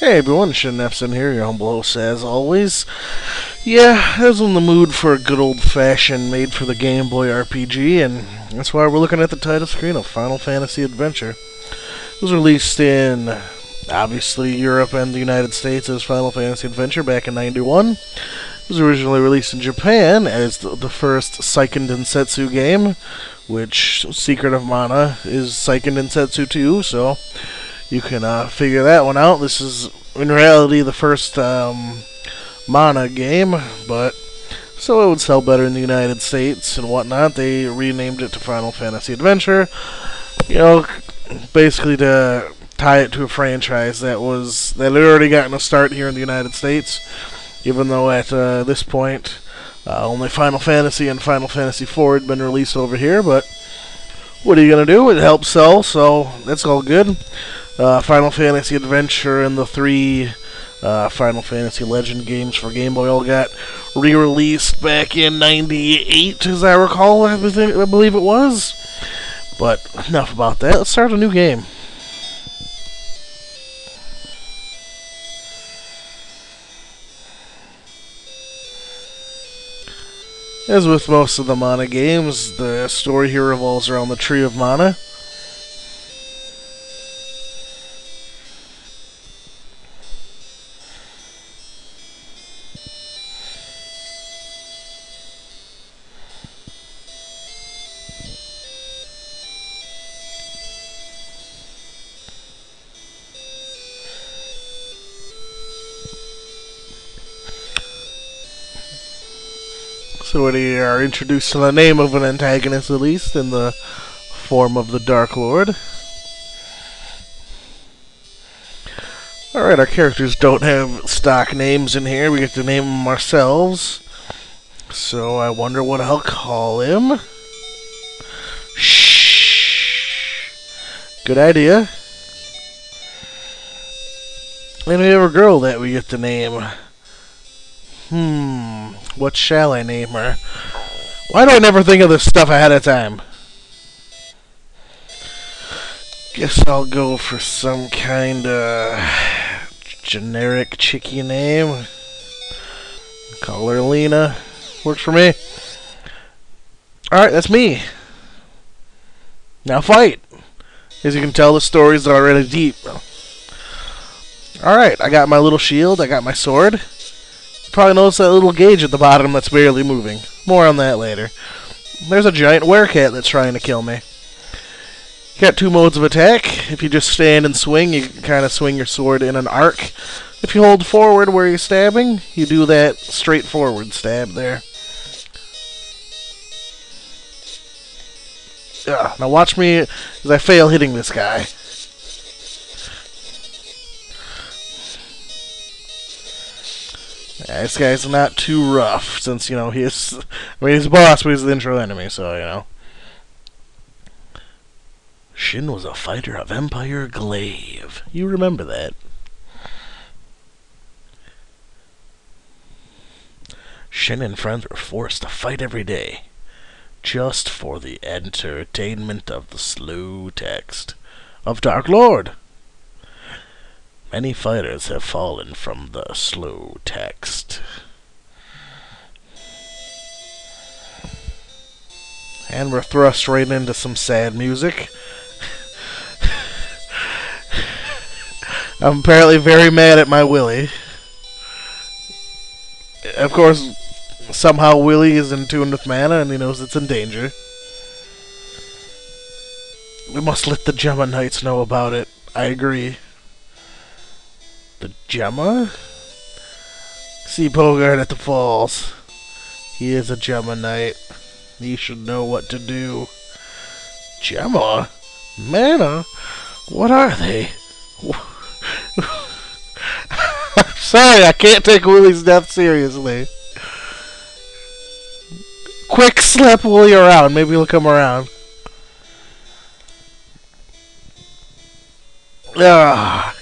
Hey everyone, ShinNefzen here, your humble host as always. Yeah, I was in the mood for a good old-fashioned made-for-the-Game Boy RPG, and that's why we're looking at the title screen of Final Fantasy Adventure. It was released in, obviously, Europe and the United States as Final Fantasy Adventure back in '91. It was originally released in Japan as the first Seiken Densetsu game, which, Secret of Mana, is Seiken Densetsu 2, so you can figure that one out. This is, in reality, the first Mana game, but so it would sell better in the United States and whatnot. They renamed it to Final Fantasy Adventure, you know, basically to tie it to a franchise that had already gotten a start here in the United States, even though at this point only Final Fantasy and Final Fantasy IV had been released over here. But what are you going to do? It helps sell, so that's all good. Final Fantasy Adventure and the three Final Fantasy Legend games for Game Boy all got re-released back in '98, as I recall. I believe it was. But enough about that. Let's start a new game. As with most of the Mana games, the story here revolves around the Tree of Mana. So we are introduced to the name of an antagonist, at least, in the form of the Dark Lord. Alright, our characters don't have stock names in here. We get to name them ourselves. So I wonder what I'll call him. Shh. Good idea. And we have a girl that we get to name. What shall I name her? Why do I never think of this stuff ahead of time? Guess I'll go for some kind of generic chickie name. Call her Lina. Works for me. Alright, that's me. Now fight! As you can tell, the story's already deep. Alright, I got my little shield, I got my sword. Probably notice that little gauge at the bottom that's barely moving. More on that later. There's a giant werecat that's trying to kill me. Got two modes of attack. If you just stand and swing, you kind of swing your sword in an arc. If you hold forward where you're stabbing, you do that straightforward stab there. Now watch me as I fail hitting this guy. Yeah, this guy's not too rough, since, you know, he's a boss, but he's the intro enemy, so, you know. Shin was a fighter of Empire Glaive. You remember that. Shin and friends were forced to fight every day, just for the entertainment of the slow text of Dark Lord. Many fighters have fallen from the slow text. And we're thrust right into some sad music. I'm apparently very mad at my Willy. Of course, somehow Willy is in tune with mana and he knows it's in danger. We must let the Gemma Knights know about it. I agree. The Gemma? See Bogart at the falls. He is a Gemma Knight. He should know what to do. Gemma? Mana? What are they? I'm sorry, I can't take Willy's death seriously. Quick, slap Willy around. Maybe he'll come around. Ah.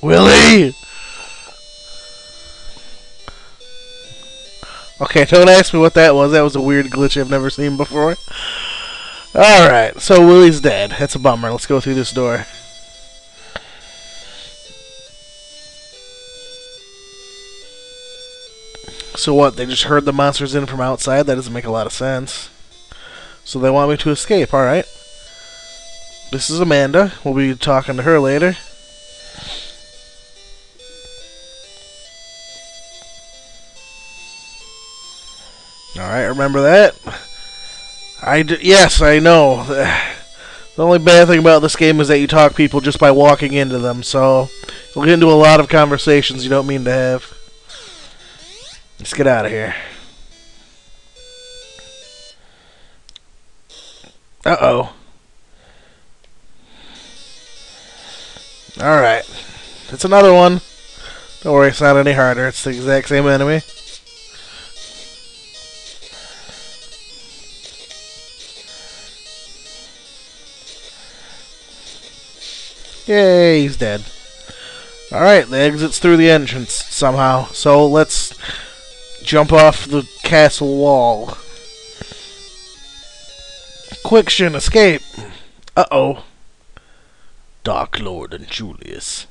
Willy! Okay, don't ask me what that was. That was a weird glitch I've never seen before. Alright, so Willy's dead. That's a bummer. Let's go through this door. So what, they just herd the monsters in from outside? That doesn't make a lot of sense. So they want me to escape, alright. This is Amanda. We'll be talking to her later. Alright, remember that? Yes, I know. The only bad thing about this game is that you talk people just by walking into them, so you'll get into a lot of conversations you don't mean to have. Let's get out of here. Uh-oh. Alright. It's another one. Don't worry, it's not any harder. It's the exact same enemy. Yay, he's dead. Alright, the exit's through the entrance somehow. So let's jump off the castle wall. Quick, Shin, escape. Uh-oh. Dark Lord and Julius.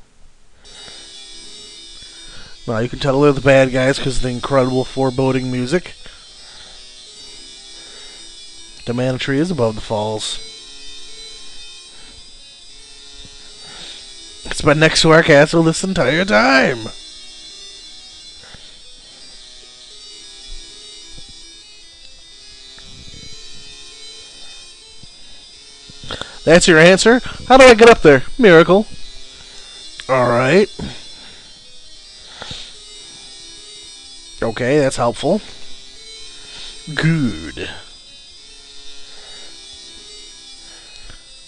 Well, you can tell they're the bad guys because of the incredible foreboding music. The mana tree is above the falls. It's been next to our castle this entire time. That's your answer? How do I get up there? Miracle. Alright. Okay, that's helpful. Good.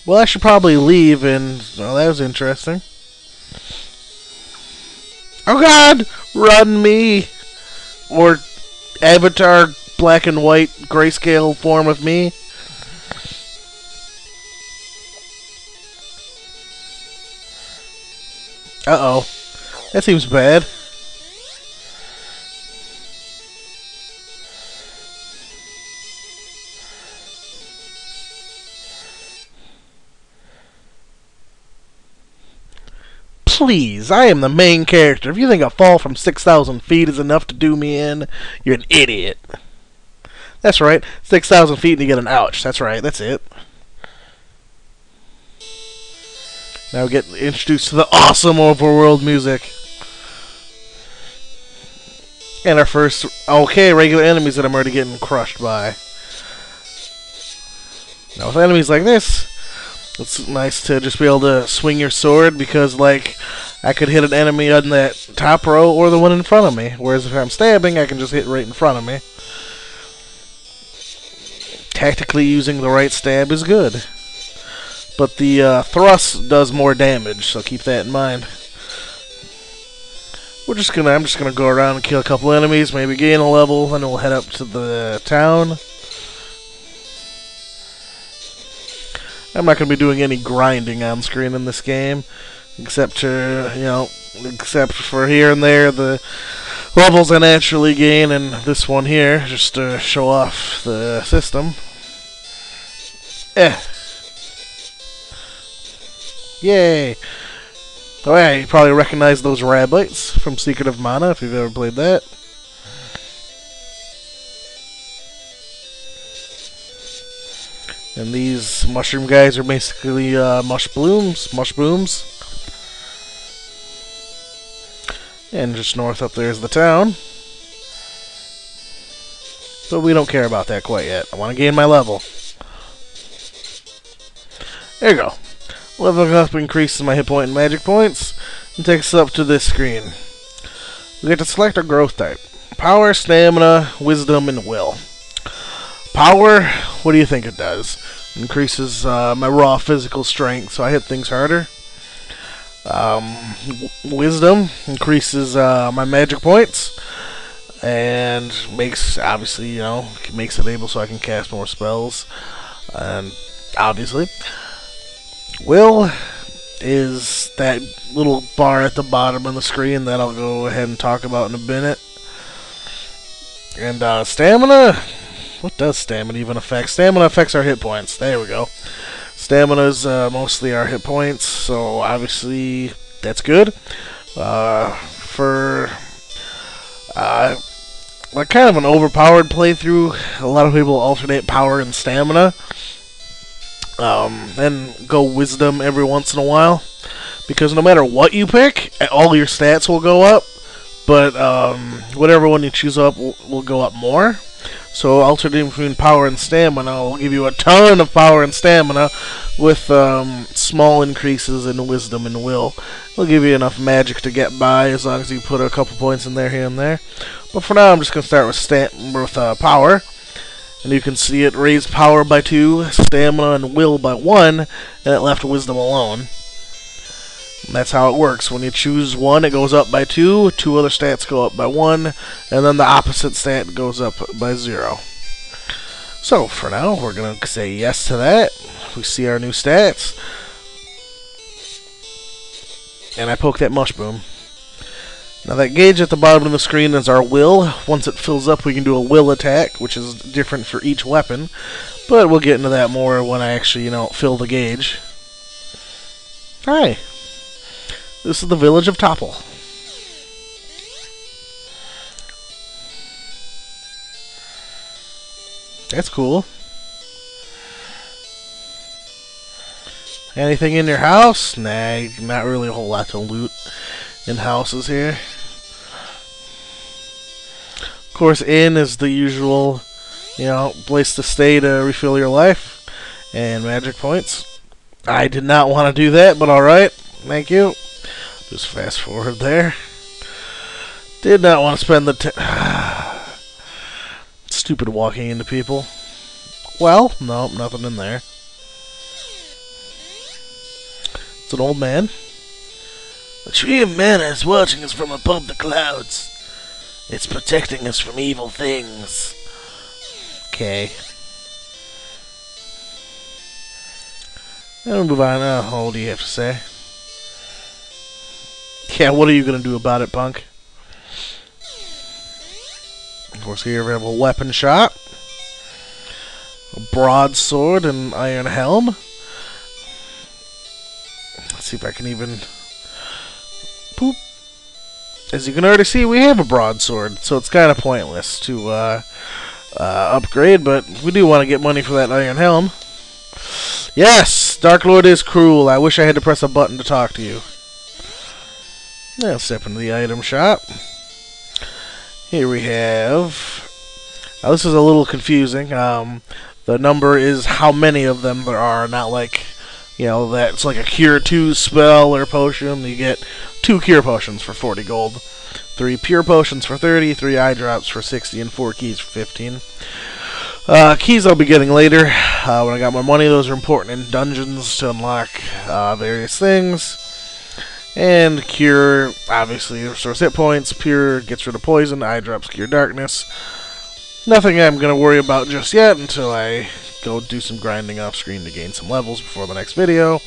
Well, I should probably leave and... Oh, that was interesting. Oh god! Run me! Or Avatar black and white grayscale form of me. Uh-oh. That seems bad. Please, I am the main character. If you think a fall from 6,000 feet is enough to do me in, you're an idiot. That's right. 6,000 feet and you get an ouch. That's right. That's it. Now we get introduced to the awesome overworld music. And our first, okay, regular enemies that I'm already getting crushed by. Now with enemies like this, it's nice to just be able to swing your sword because, like, I could hit an enemy on that top row or the one in front of me. Whereas if I'm stabbing, I can just hit right in front of me. Tactically using the right stab is good. But the thrust does more damage, so keep that in mind. I'm just gonna go around and kill a couple enemies, maybe gain a level, then we'll head up to the town. I'm not gonna be doing any grinding on screen in this game, except for here and there the levels I naturally gain, and this one here just to show off the system. Yay! Oh yeah, you probably recognize those rabbits from Secret of Mana if you've ever played that. And these mushroom guys are basically mushbooms. And just north up there is the town. But we don't care about that quite yet. I want to gain my level. There you go. Leveling up increases my hit point and magic points, and takes us up to this screen. We get to select our growth type. Power, stamina, wisdom, and will. Power, what do you think it does? Increases my raw physical strength, so I hit things harder. Wisdom increases my magic points, and makes, obviously, makes it able so I can cast more spells. And obviously, will is that little bar at the bottom of the screen that I'll go ahead and talk about in a minute. And stamina, what does stamina even affect? Stamina affects our hit points. There we go. Stamina is mostly our hit points, so obviously that's good. like kind of an overpowered playthrough. A lot of people alternate power and stamina, and go wisdom every once in a while, because no matter what you pick, all your stats will go up, but whatever one you choose up will go up more. So alternating between power and stamina will give you a ton of power and stamina with small increases in wisdom and will. It'll give you enough magic to get by as long as you put a couple points in there, here and there. But for now, I'm just going to start with power. And you can see it raised power by 2, stamina and will by 1, and it left wisdom alone. And that's how it works. When you choose one, it goes up by 2, 2 other stats go up by 1, and then the opposite stat goes up by 0. So, for now, we're going to say yes to that. We see our new stats. And I poke that mushroom. Now that gauge at the bottom of the screen is our will. Once it fills up, we can do a will attack, which is different for each weapon. But we'll get into that more when I actually, fill the gauge. Hi. This is the village of Topple. That's cool. Anything in your house? Nah, not really a whole lot to loot in houses here. Of course, inn is the usual, place to stay to refill your life and magic points. I did not want to do that, but alright. Thank you. Just fast forward there. Did not want to spend the stupid walking into people. Well, nope, nothing in there. It's an old man. The tree of mana is watching us from above the clouds. It's protecting us from evil things. Okay. I'll move on. What do you have to say? Yeah, what are you going to do about it, punk? Of course, here we have a weapon shop, a broadsword, and iron helm. Let's see if I can even... Poop. As you can already see, we have a broadsword, so it's kind of pointless to upgrade, but we do want to get money for that iron helm. Yes! Dark Lord is cruel. I wish I had to press a button to talk to you. Now step into the item shop. Here we have... Now this is a little confusing. The number is how many of them there are, not like, that's like a Cure 2 spell or potion. You get 2 Cure Potions for 40 gold, 3 Pure Potions for 30, 3 Eye Drops for 60, and 4 Keys for 15. Keys I'll be getting later. When I got more money, those are important in dungeons to unlock various things. And Cure, obviously, restores hit points. Pure gets rid of poison. Eye Drops cure darkness. Nothing I'm going to worry about just yet until I go do some grinding off screen to gain some levels before the next video.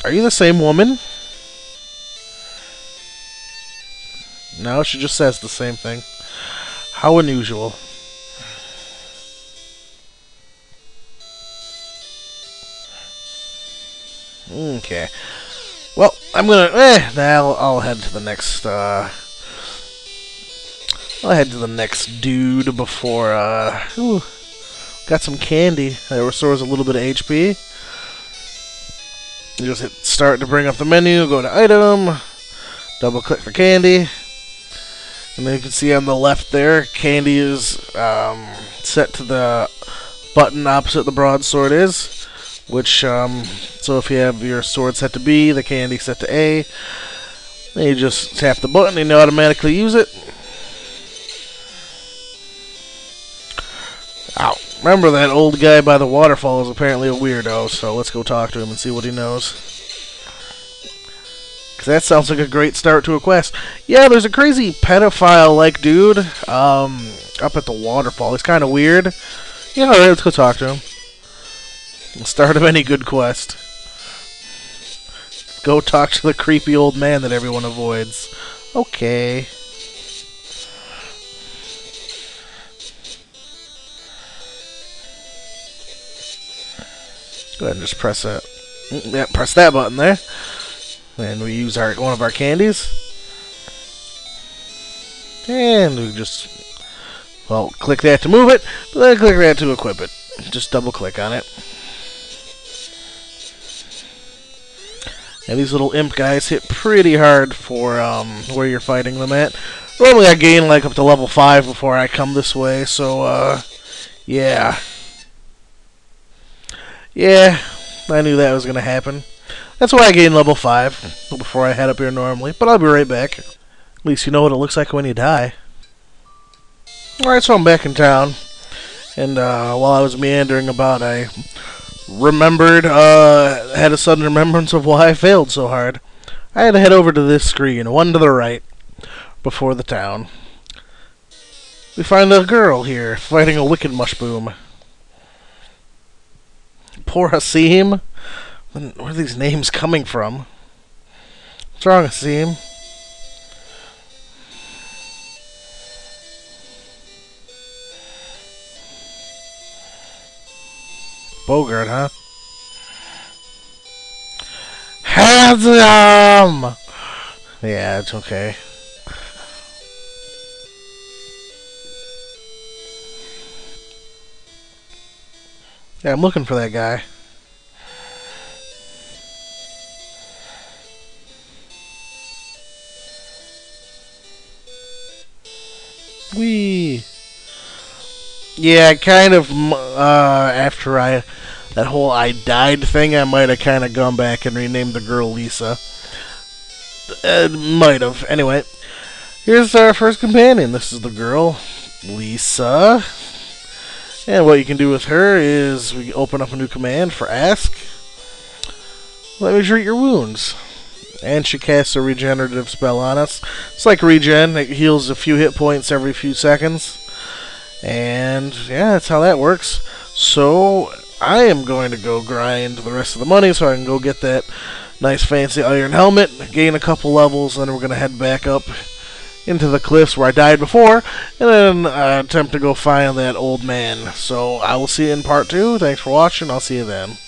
Are you the same woman? No, she just says the same thing. How unusual. Okay. Well, I'm gonna. Now I'll head to the next. I'll head to the next dude before. Ooh, got some candy that restores a little bit of HP. You just hit start to bring up the menu. Go to item. Double click the candy. And then you can see on the left there, candy is set to the button opposite the broadsword is. Which, so if you have your sword set to B, the candy set to A, then you just tap the button and you automatically use it. Ow. Remember, that old guy by the waterfall is apparently a weirdo, so let's go talk to him and see what he knows. Because that sounds like a great start to a quest. Yeah, there's a crazy pedophile-like dude up at the waterfall. He's kind of weird. Yeah, alright, let's go talk to him. The start of any good quest. Go talk to the creepy old man that everyone avoids. Okay. Go ahead and just press that. Yeah, press that button there. And we use one of our candies. And we just, well, click that to move it, but then click that to equip it. Just double click on it. And these little imp guys hit pretty hard for where you're fighting them at. Normally I gain like up to level 5 before I come this way, so yeah. Yeah, I knew that was going to happen. That's why I gained level 5 before I head up here normally, but I'll be right back. At least you know what it looks like when you die. Alright, so I'm back in town, and while I was meandering about, I remembered, had a sudden remembrance of why I failed so hard. I had to head over to this screen, one to the right, before the town. We find a girl here, fighting a wicked mushboom. Poor Hasim. Where are these names coming from? What's wrong, Hasim? Bogart, huh? Handsome! Yeah, it's okay. Yeah, I'm looking for that guy. Whee! Yeah, kind of, after that whole I died thing, I might have kind of gone back and renamed the girl Lisa. Might have. Anyway, here's our first companion. This is the girl, Lisa. And what you can do with her is we open up a new command for ask. Let me treat your wounds. And she casts a regenerative spell on us. It's like regen. It heals a few hit points every few seconds. And yeah, that's how that works. So I am going to go grind the rest of the money so I can go get that nice fancy iron helmet, gain a couple levels, and then we're going to head back up into the cliffs where I died before, and then attempt to go find that old man. So I will see you in part 2. Thanks for watching. I'll see you then.